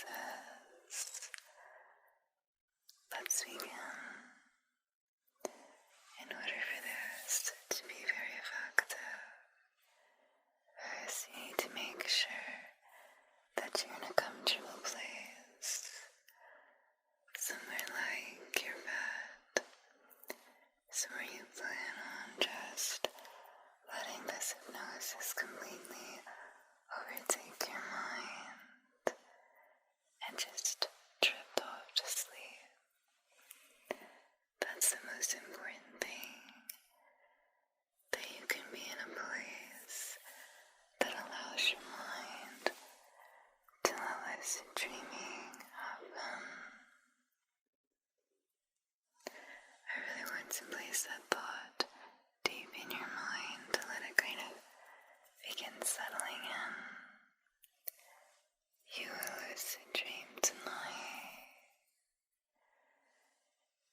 hypnosis. Let's begin. In order for this to be very effective, first you need to make sure that you're in a comfortable place, somewhere like your bed, somewhere you plan on just letting this hypnosis completely overtake your mind and just drift off to sleep. That's the most important thing, that you can be in a place that allows your mind to let lucid dreaming happen. I really want to place that thought deep in your mind to let it kind of begin settling in. You will lucid dream tonight.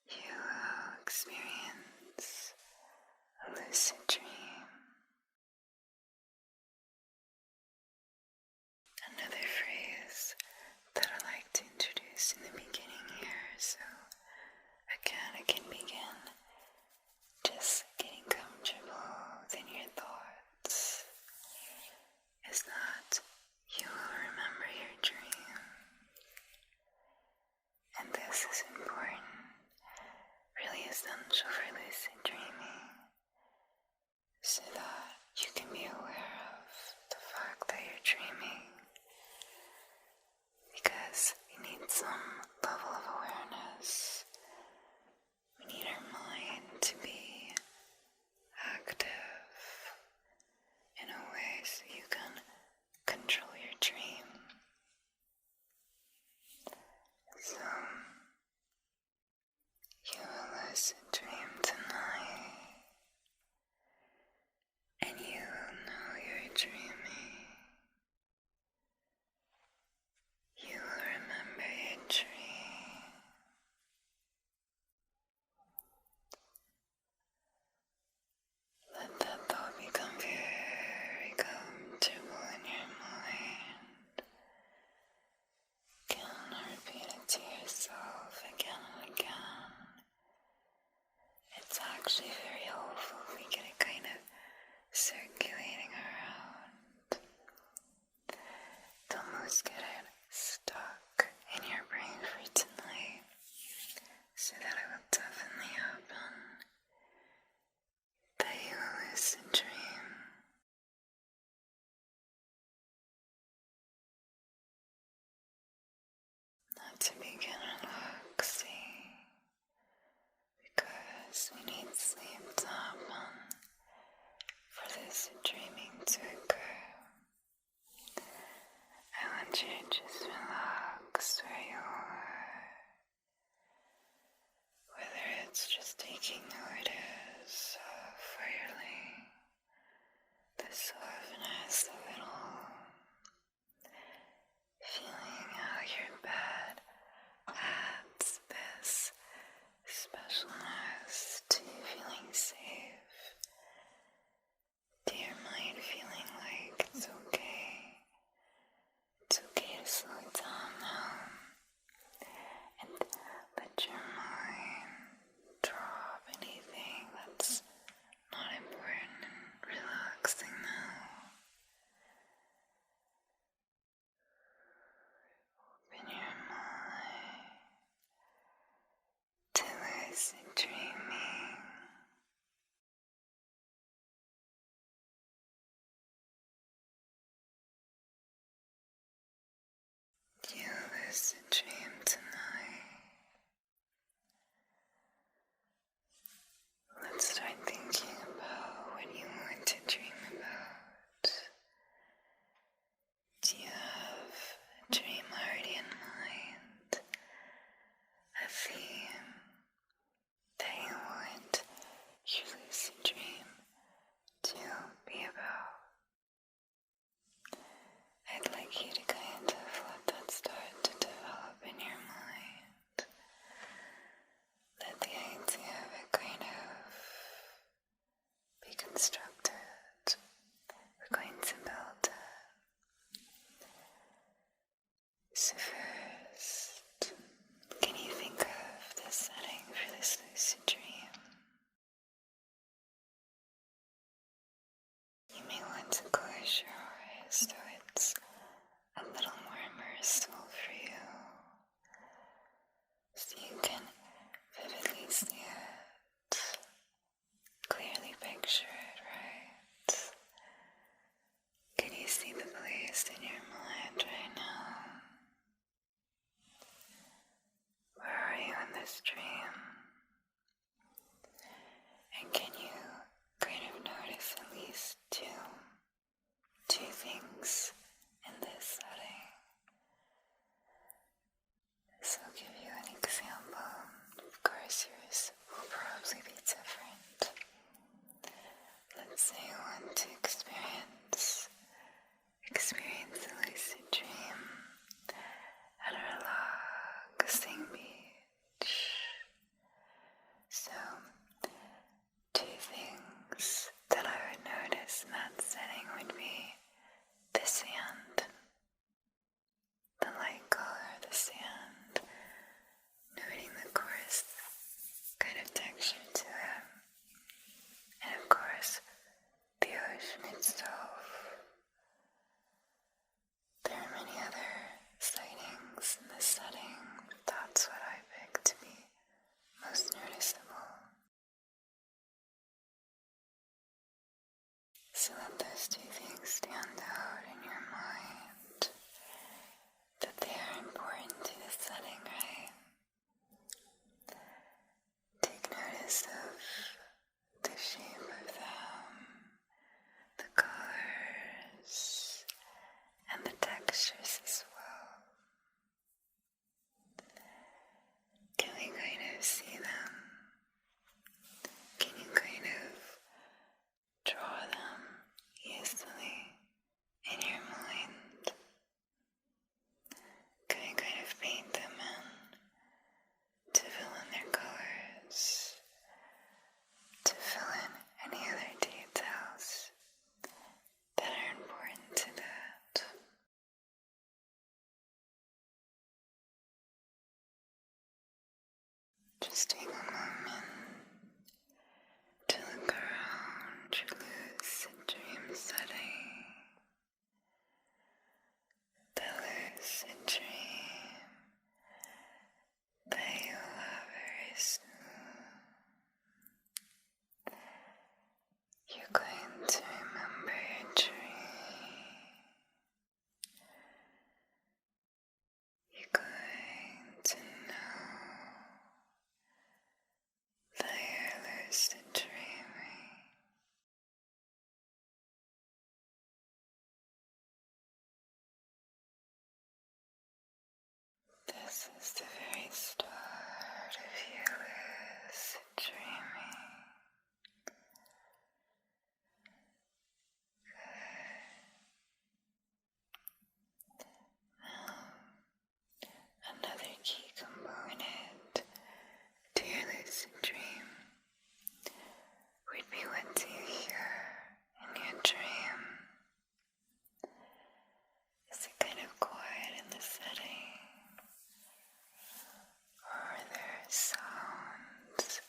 You will experience a lucid dream. Another phrase that I like to introduce in the beginning here, so again I can begin just getting comfortable within your thoughts, is that you will remember your dream. And this is important, really essential for lucid dreaming, so that you can be aware of the fact that you're dreaming, because we need some level of awareness. We need our mind to be active in a way so you can control your dream. So, you will lucid dream tonight, and you will know you're dreaming. You will remember your dream. Let that thought become very comfortable in your mind. Again, repeat it to yourself again and again. It's actually very helpful if we get it kind of circulating around. Don't almost get it stuck in your brain for tonight, so that it will definitely happen, that you will lucid dream. Not to begin relaxing, because we need sleep to happen for this dreaming to occur. I want you to just relax where you are, whether it's just taking notice of really the softness of it all, feeling how your bed adds this specialness to you feeling safe, to your mind feeling like it's okay. It's okay to slow it down now and let your mind drop anything that's not important and relaxing now. Open your mind to lucid dreaming. You lucid dream tonight. Let's start thinking about what you want to dream about. Do you have a dream already in mind? A theme that you want your lucid dream to be about? I'd like you to kind of let that start to develop in your mind. Let the idea of it kind of be constructed. We're going to build it. So first, may want to close your eyes so it's a little more immersive for you, so you can vividly see it, clearly picture it, right? Can you see the place in your mind right now? Where are you in this dream? And can you kind of notice at least two things in this setting? So I'll give you an example. Of course, yours will probably be different. Let's say you want to experience a lucid dream at a relaxing beach. So, two things that I would notice in that setting would be the sand, the light color of the sand, noting the coarse kind of texture to it, and of course, the ocean itself. There are many other sightings in this setting, but that's what I picked to be most noticeable. So let those two things stand out in your mind, that they are important to the setting, right? Take notice of the shape of them, the colors, and the textures as well. Can we kind of see them? Can you kind of draw them easily in your mind? Can we kind of paint them in to fill in their colors, to fill in any other details that are important to that? Just take a moment to look around your lucid dream setting. The lucid dream that you will have very soon. You're going to remember your dream. You're going to know that you're lucid dreaming. This is the very start of your lucid dreaming. Now, another key component to your lucid dream would be what do you hear in your dream? Is it kind of quiet in the setting? Or are there sounds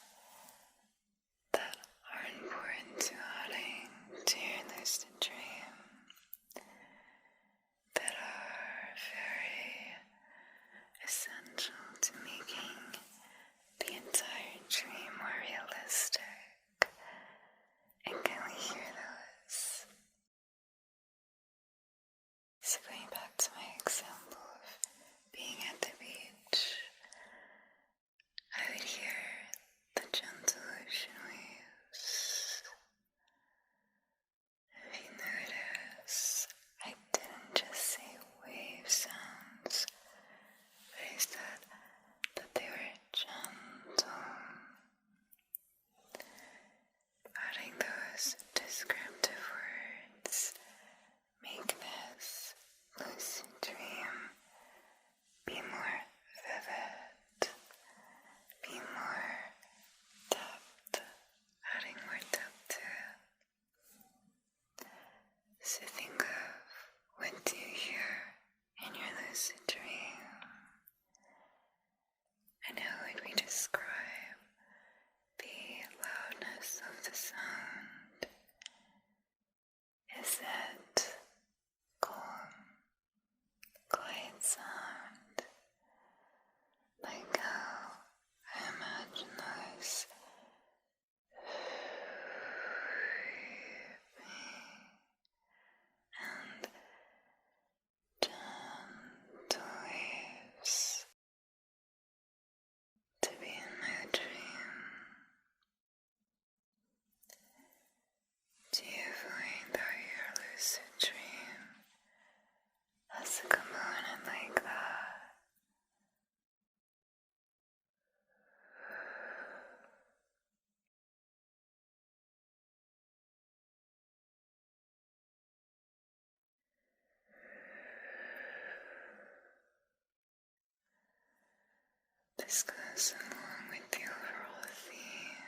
This goes along with the overall theme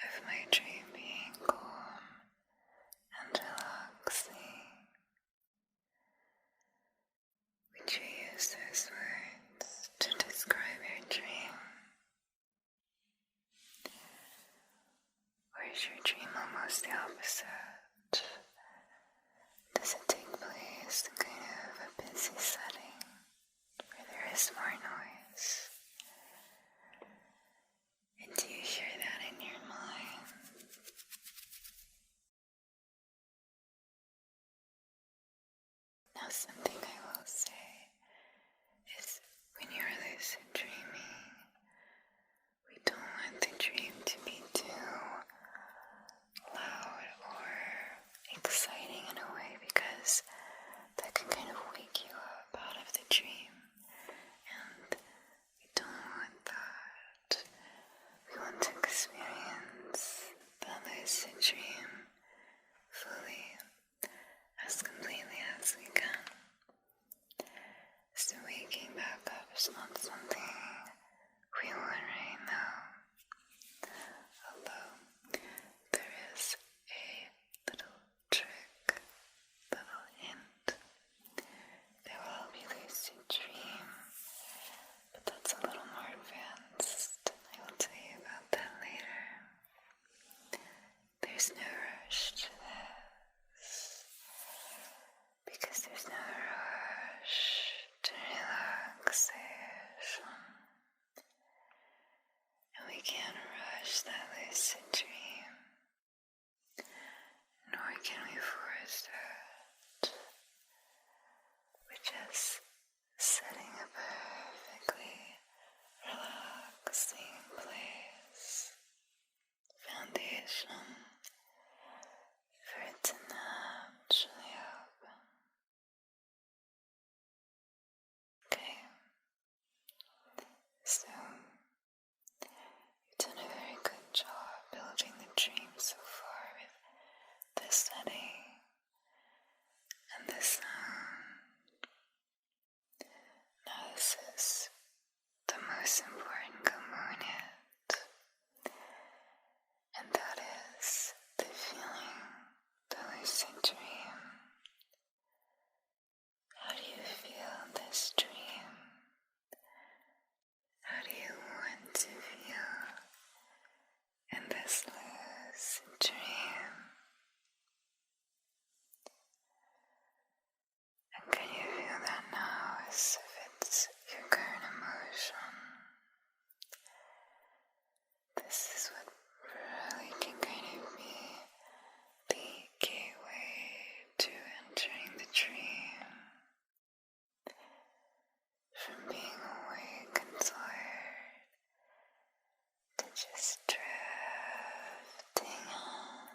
of my dream being calm and relaxing. Would you use those words to describe your dream? Or is your dream almost the opposite? Does it take place in kind of a busy setting where there is more noise? And do you hear that in your mind? Now, something I will say is when you're lucid dreaming, we don't want the dream to be too loud or exciting in a way, because that can kind of wake you up out of the dream, and we don't want that. We want to experience the lucid dream fully, as completely as we can. So waking back up is not something we want right now. Although there is a little trick, little hint. There will be lucid dream, but that's a little more advanced. I will tell you about that later. There's no rush to this, because there's no rush to relaxation. And we can't rush that lucid dream, nor can we force it. We're just setting a perfectly relaxing place, foundation for it to naturally open. Okay, so you've done a very good job building the dream so far with the setting and the sound. Now this is the most important component, and that is the feeling, the lucid dream. How do you feel in this dream? How do you want to feel in this lucid dream? And can you feel that now as if it's your current emotion? This is what really can kind of be the gateway to entering the dream. From being awake and tired to just drifting on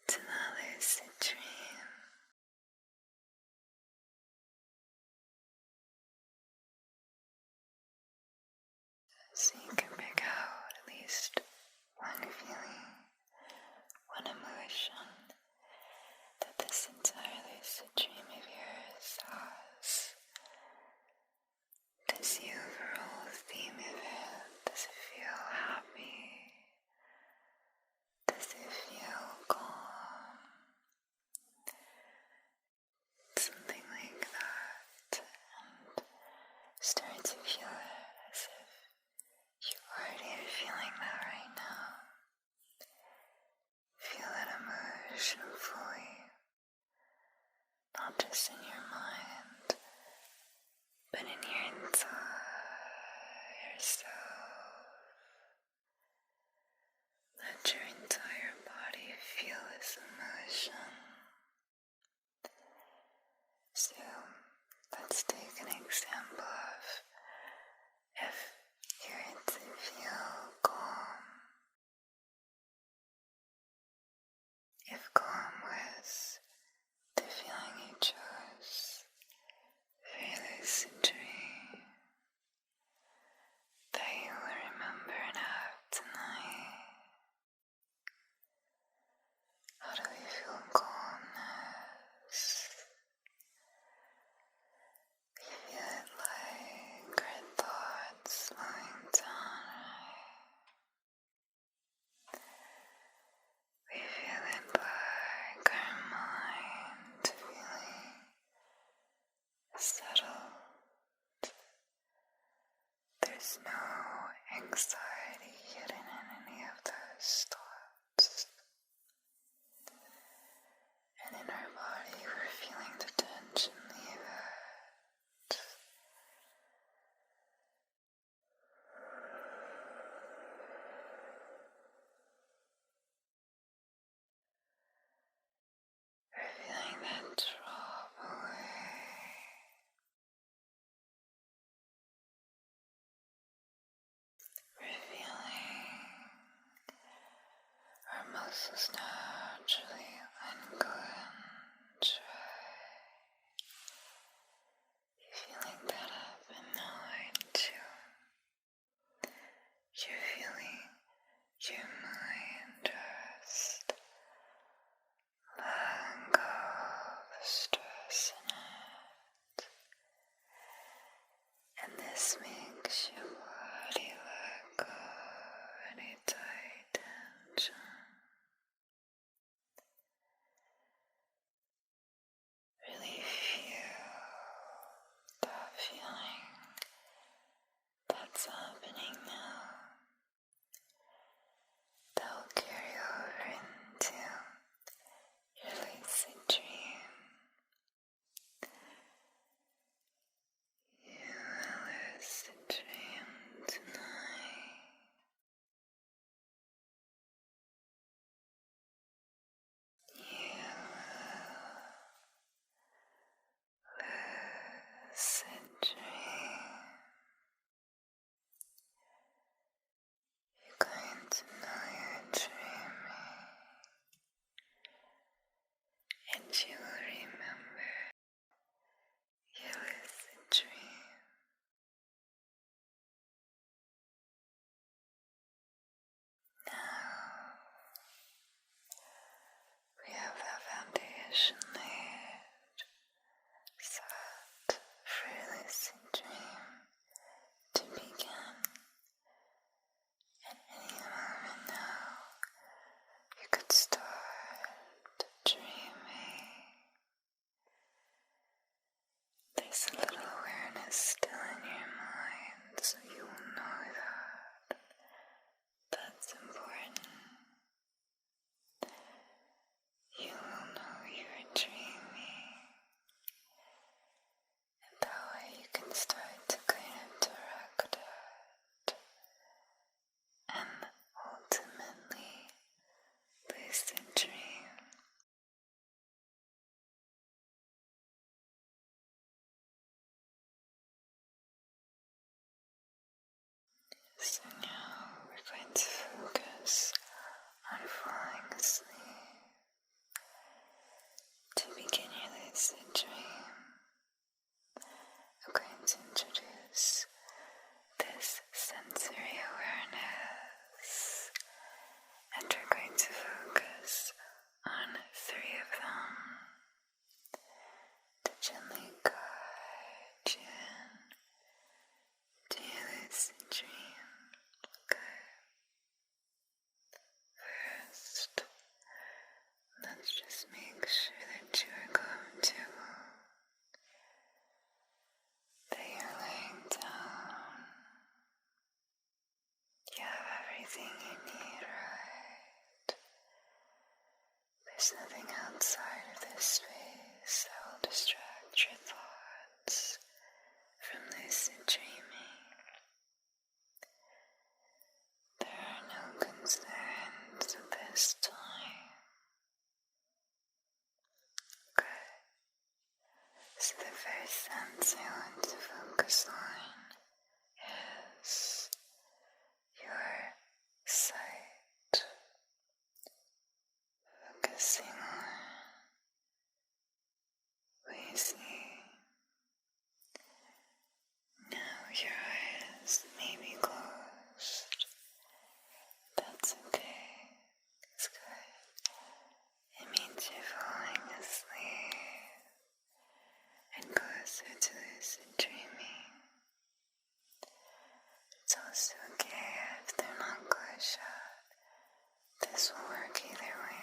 to the lucid dream. So you can pick out at least one feeling, one emotion that this entire lucid dream of yours has. Does the overall theme of it, does it feel happy? Does it feel calm? Something like that, and start to feel it as if you already are feeling that right now. Feel that emotion fully, not just in your mind, but in your entire self. Let your entire body feel this emotion. So, let's take an example of if you're to feel calm. If calm was the feeling you chose, There's no anxiety hidden in any of those thoughts. And in our body, we're feeling the tension leave it. We're feeling that drop away. We're feeling our muscles naturally unclench. You're feeling that up and now too. You're feeling your mind just letting go of the stress in it. And this makes your body let go of any tight tension. Really feel that feeling that's happening now. That will carry over into your lucid dream. You will lucid dream tonight. You will lucid dream. You're going to know you're dreaming, and you will remember your lucid dream. Now we have that foundation laid, set for your lucid dream to begin. At any moment now, you could start dreaming. There's a little awareness still in your mind, so you will know that. That's important. You will know you're dreaming, and that way you can start to kind of direct it, and ultimately lucid dream. So now we're going to focus on falling asleep. To begin your lucid dream, I'm going to introduce this sensory awareness, and we're going to focus on 3 of them to gently guide you into your lucid dream. Okay. First, let's just make sure that you are comfortable, that you're laying down. You have everything you need, right? There's nothing outside of this space that will distract your thoughts from lucid dreaming. There are no concerns at this time. Okay. So the first sense I want to focus on is your sight. Focusing on what you see. Now your eyes may be closed. That's okay. It's good. It means you're falling asleep and closer to lucid dreaming. It's also okay if they're not closed shut. This will work either way.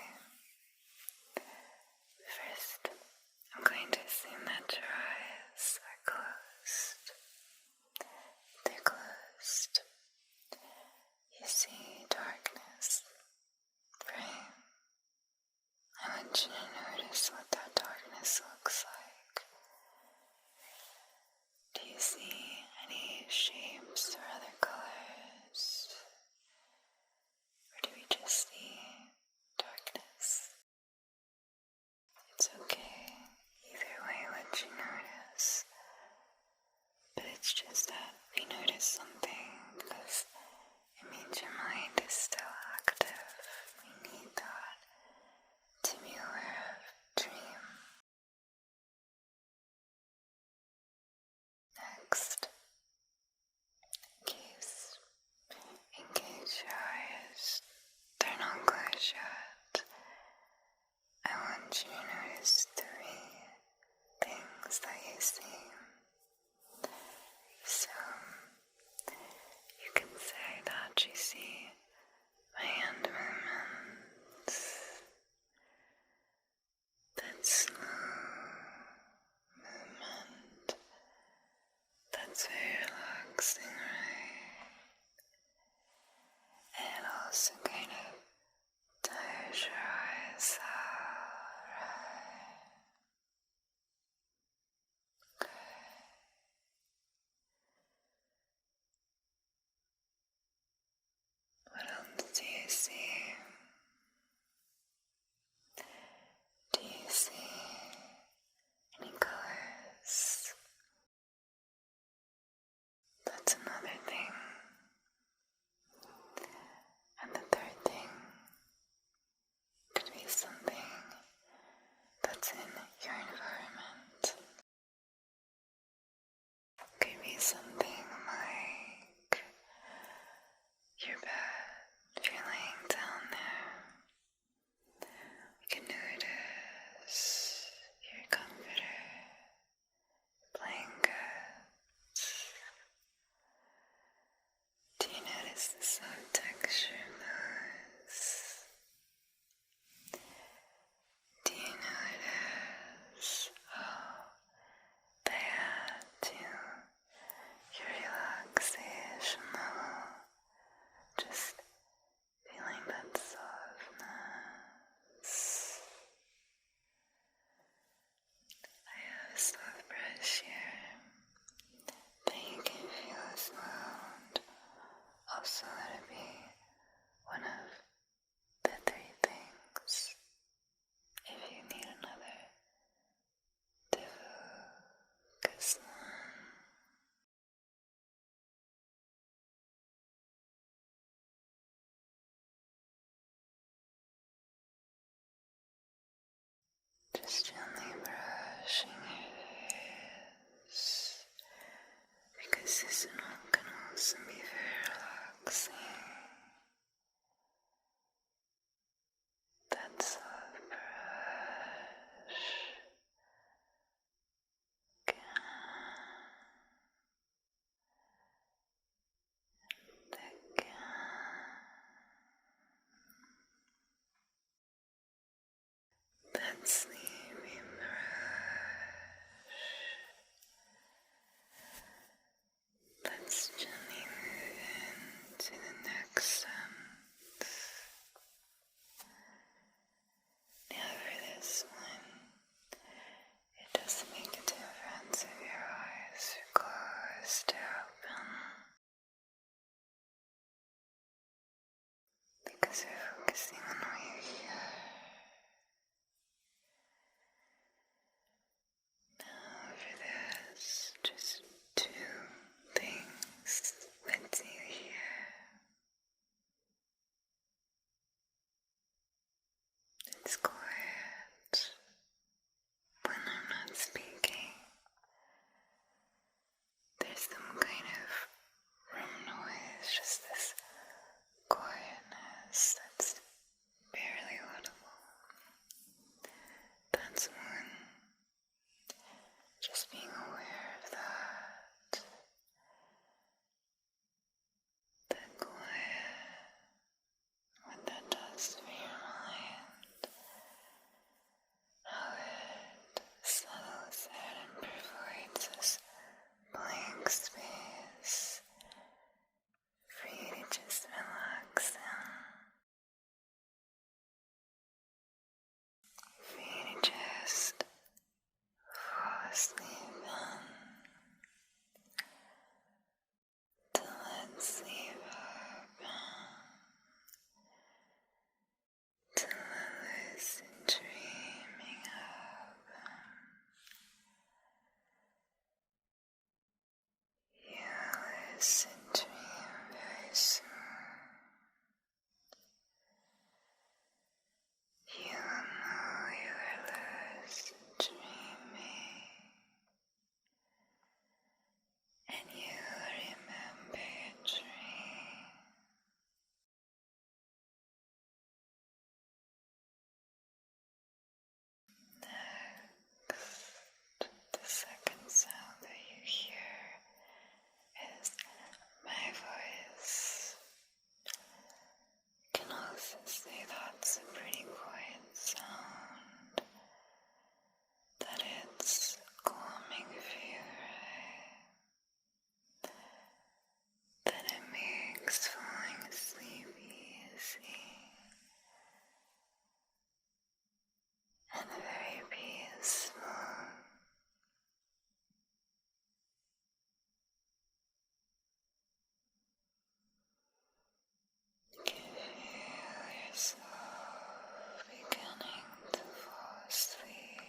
you see? So, you can say that you see my hand movements, that slow movement that's very relaxing, right? And it also kind of tires your eyes out, right? Okay. What else do you see? Do you see any colors? That's another thing. And the third thing could be something that's in your environment. Could be something like your bed, if you're laying down there. You can notice your comforter, blankets. Do you notice the soft texture of those? Do you notice how they add to your relaxation level? Just feeling that softness. I have a soft brush here that you can feel as well. Also let it be one of the three things. If you need another to focus on. Just gently brushing your face, because this can also be very relaxing. That soft brush that sleepy brush. Let's gently move into the next sentence. Now for this one, it doesn't make a difference if your eyes are closed or open, because we're focusing on what you hear. Now for this, just two things that you hear. It's quiet when I'm not speaking. There's some kind of room noise, just this quietness that's barely audible. That's one. Just being aware of that. That quiet, what that does for your mind. say that's a pretty quiet sound, that it's calming for you, right? That it makes falling asleep easy and very peaceful. You can feel yourself beginning to fall asleep,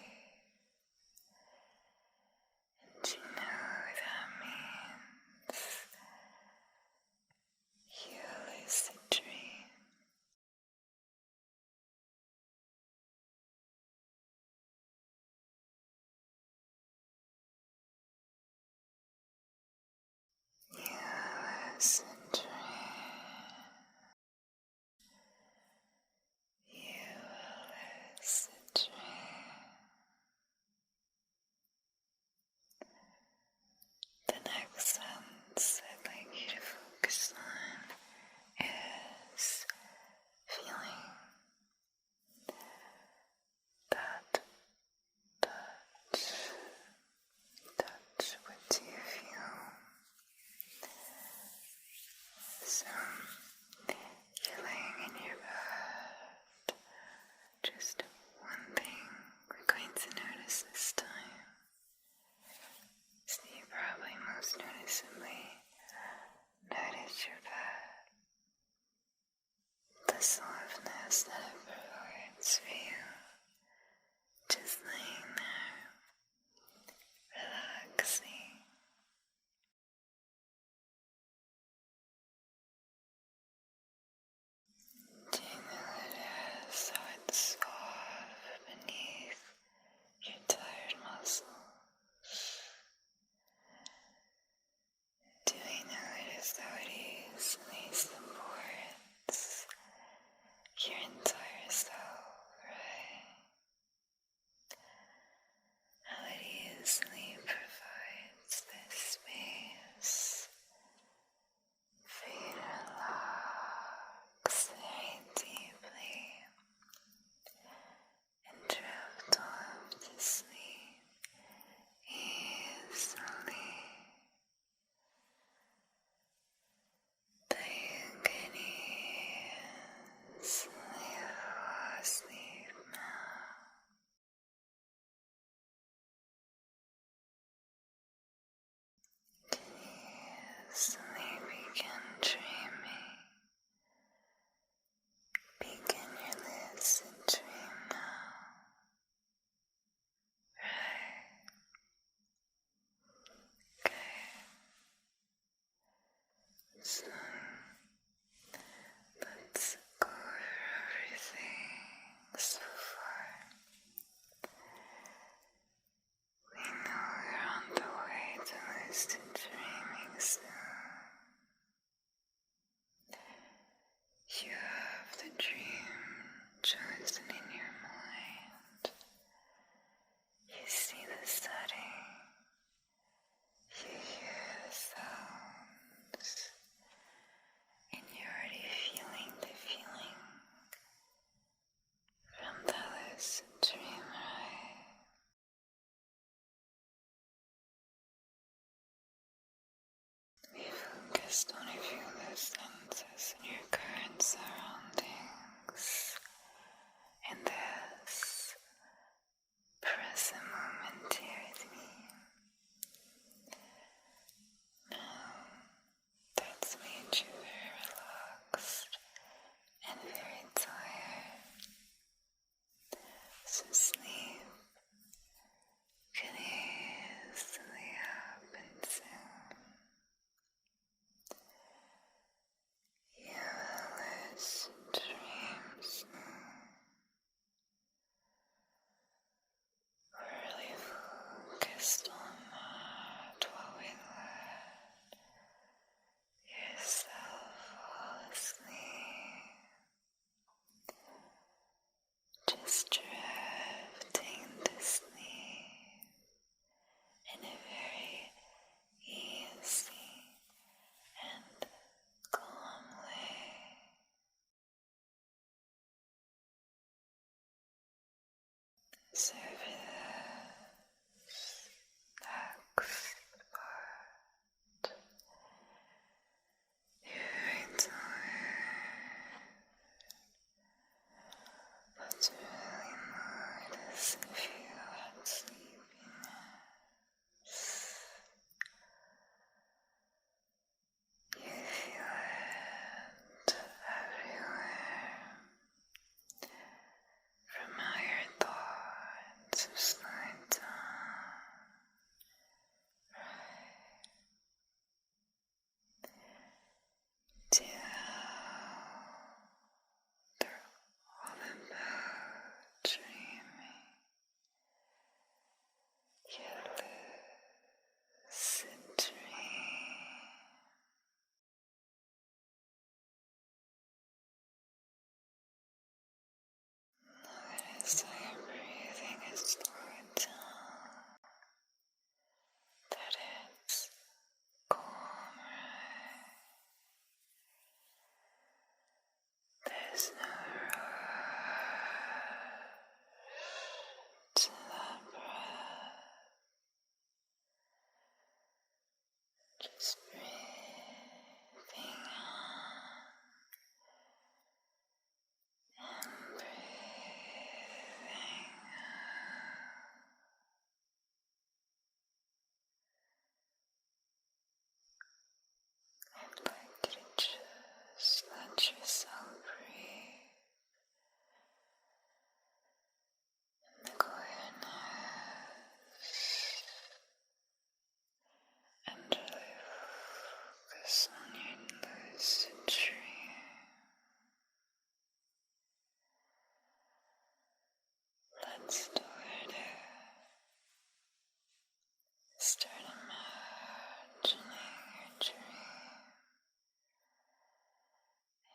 and you know that means you lucid dream. You lucid dream. You lucid dream. The next sentence I'd like you to focus on is feeling that touch. What do you feel? So, you're laying in your bed. Just one thing we're going to notice this time. So you probably most noticeably notice your bed. The softness that it provides for you. Just laying there, relaxing. Do you notice how it's soft beneath your tired muscles? Do you notice how it easily supports your entire self, right? How it easily provides this space for you to relax very deeply and drift off to sleep easily. That you can easily fall asleep now. Easily begin dreaming. Begin your lucid dream now. Right. Okay. So, let's go over everything so far. We know we're on the way to lucid dreaming soon. You have the dream chosen in your mind. You see the setting. You hear the sounds. And you're already feeling the feeling from the lucid dream, right? We focused on a few loose senses in your current surroundings in this present moment here with me. Now, that's made you very relaxed and very tired. So sleep can easily happen soon. You will lucid dream. So for this next part, you're going to learn that to really notice and feel that sleepiness. You feel it everywhere, from how your thoughts have slowed down, right, to how they're all about dreaming. You lucid dream. Notice how your breathing is slowed down, that it's calmer. There's no rush to that breath, just breathing in and breathing out. I'd like you to just let yourself breathe in the clearness and really focus on your lucid dream. Let's start it. Start imagining your dream,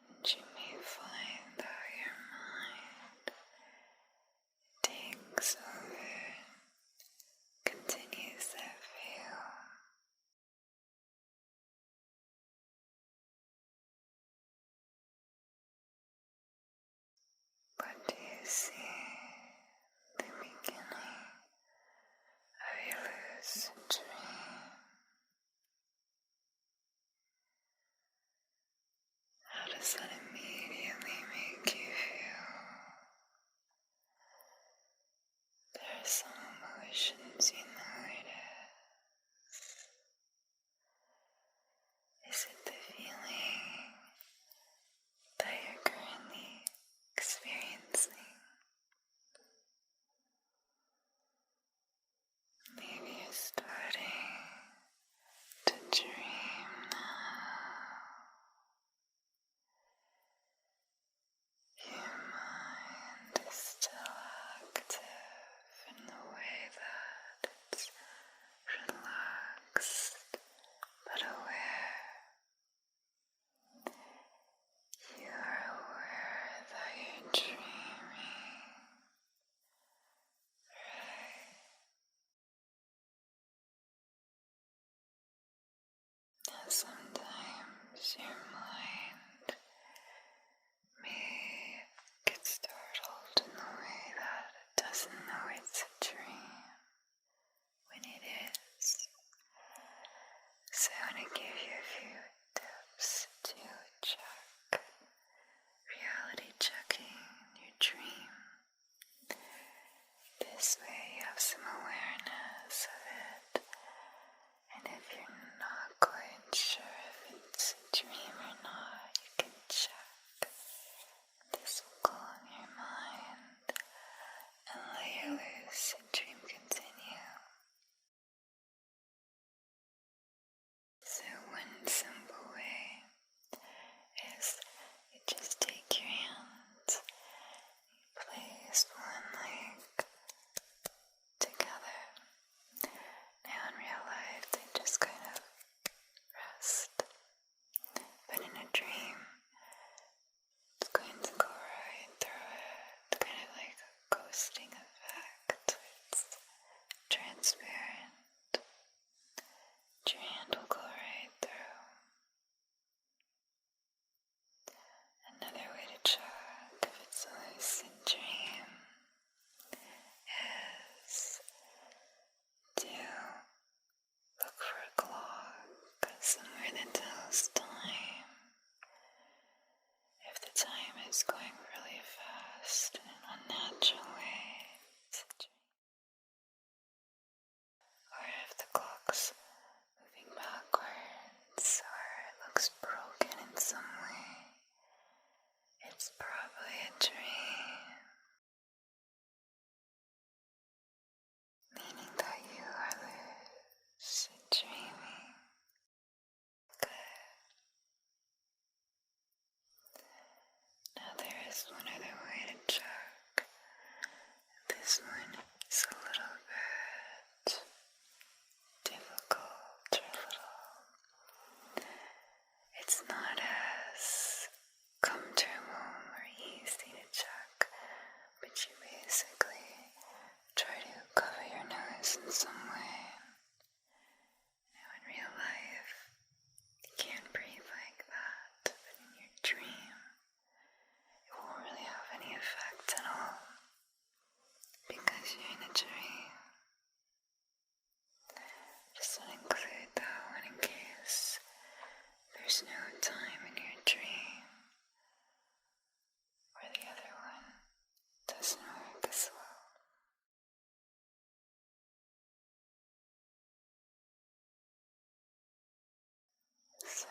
and you may find that your mind takes over, continues that feel. What do you see in the beginning of your lucid dream? How does that immediately make you feel? There are some emotions you notice. Is it the feeling that you're currently experiencing? Maybe you're starting to dream now. just one other way to check. This one is a little bit difficult, or a little, it's not as comfortable or easy to check, but you basically try to cover your nose in some way. Now in real life, you can't breathe like that, but in your dream, it won't really have any effect at all, because you're in a dream. Just want to include that one in case there's no time in your dream, or the other one doesn't work as well. So,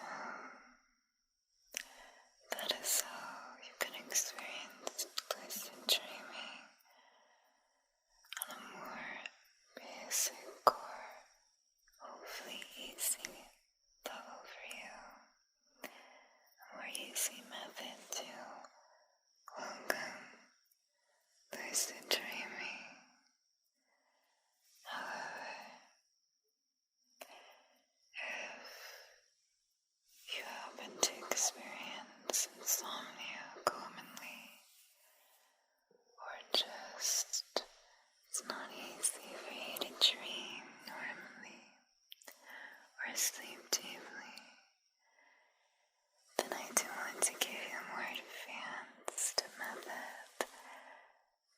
that is how you can experience lucid dreaming on a more basic or hopefully easy level for you. A more easy method to welcome lucid dreaming. However, if you happen to experience insomnia commonly, or just it's not easy for you to dream normally, or sleep deeply, then I do want to give you a more advanced method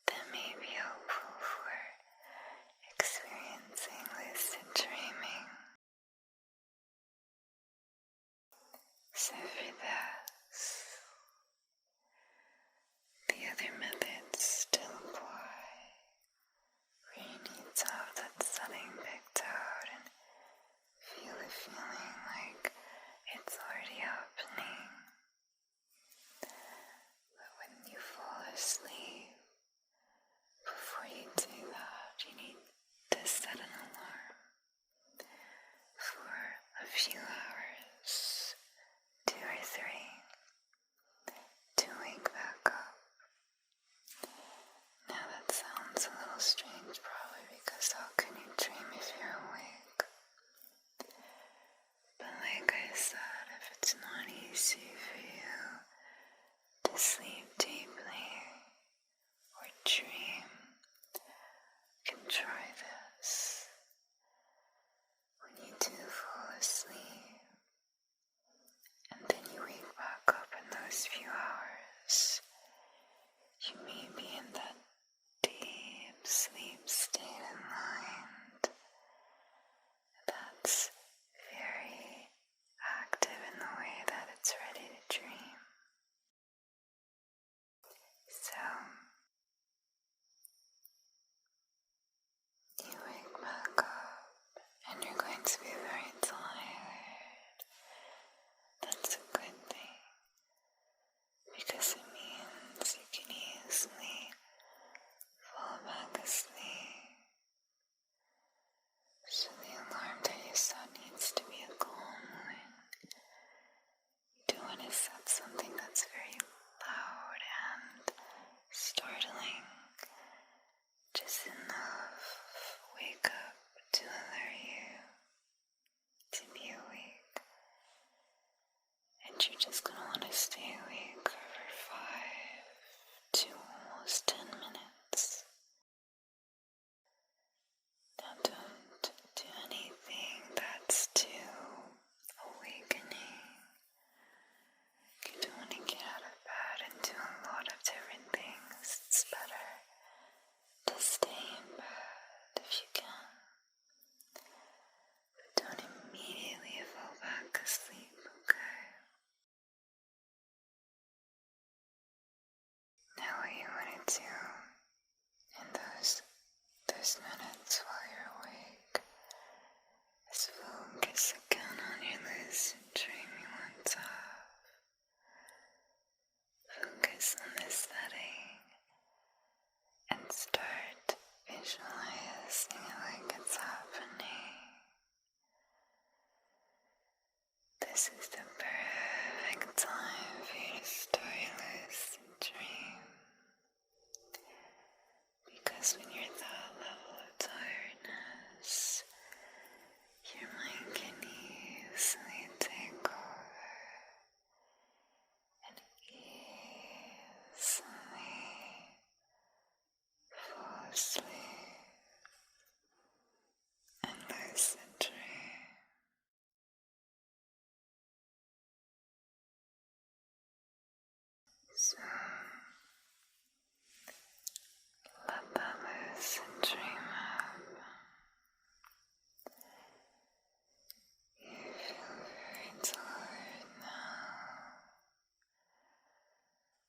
that may be helpful for experiencing lucid dreaming. So for this, the other methods still apply, where you need to have that setting picked out and feel the feeling like it's already happening. But when you fall asleep, before you do that, you need to set an alarm for a few hours, 2 or 3, to wake back up. Now that sounds a little strange probably, because how can you dream if you're awake? But like I said, if it's not easy for you to sleep deeply or dream, you can try this. When you do fall asleep, and then you wake back up in those few hours, you may be in that deep sleep state of mind that's very active in the way that it's ready to dream. So, you wake back up and you're going to be very tired. That's a good thing, because it means you can easily fall back asleep. So the alarm that you set needs to be a calm one. You don't want to set something that's very loud and startling, just enough wake up to alert you to be awake. And you're just going to want to stay awake for 5 to almost 10 minutes. Now don't do anything that's too awakening. You don't want to get out of bed and do a lot of different things. It's better to stay in bed if you can. But don't immediately fall back asleep, okay? Now what you want to do in those minutes while you're awake is focus again on your lucid dream you want to have. Focus on this setting and start visualizing it like it's happening. This is the perfect time for you to start your lucid dream. sleep and lucid dream. So let that lucid dream up. You feel very tired now,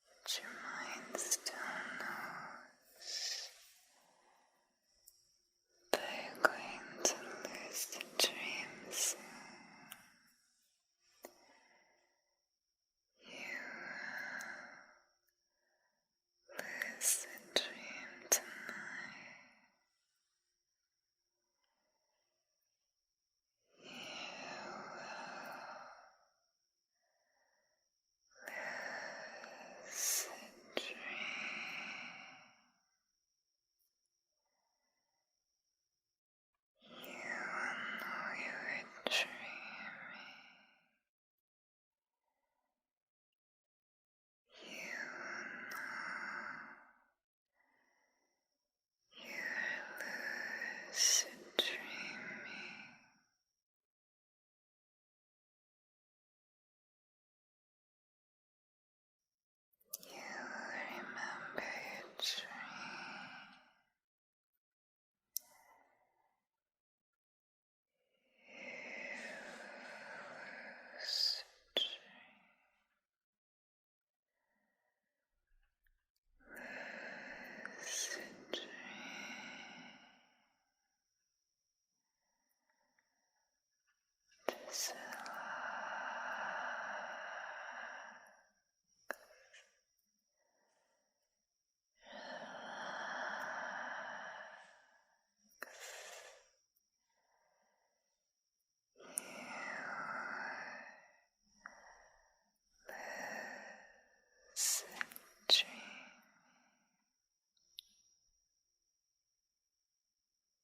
but your mind still knows that you're going to lucid dream soon. Lucid dream tonight. You lucid dream. You know you're dreaming. You know you're lucid dreaming. You remember your dream. Lucid dream. Lucid dream. Just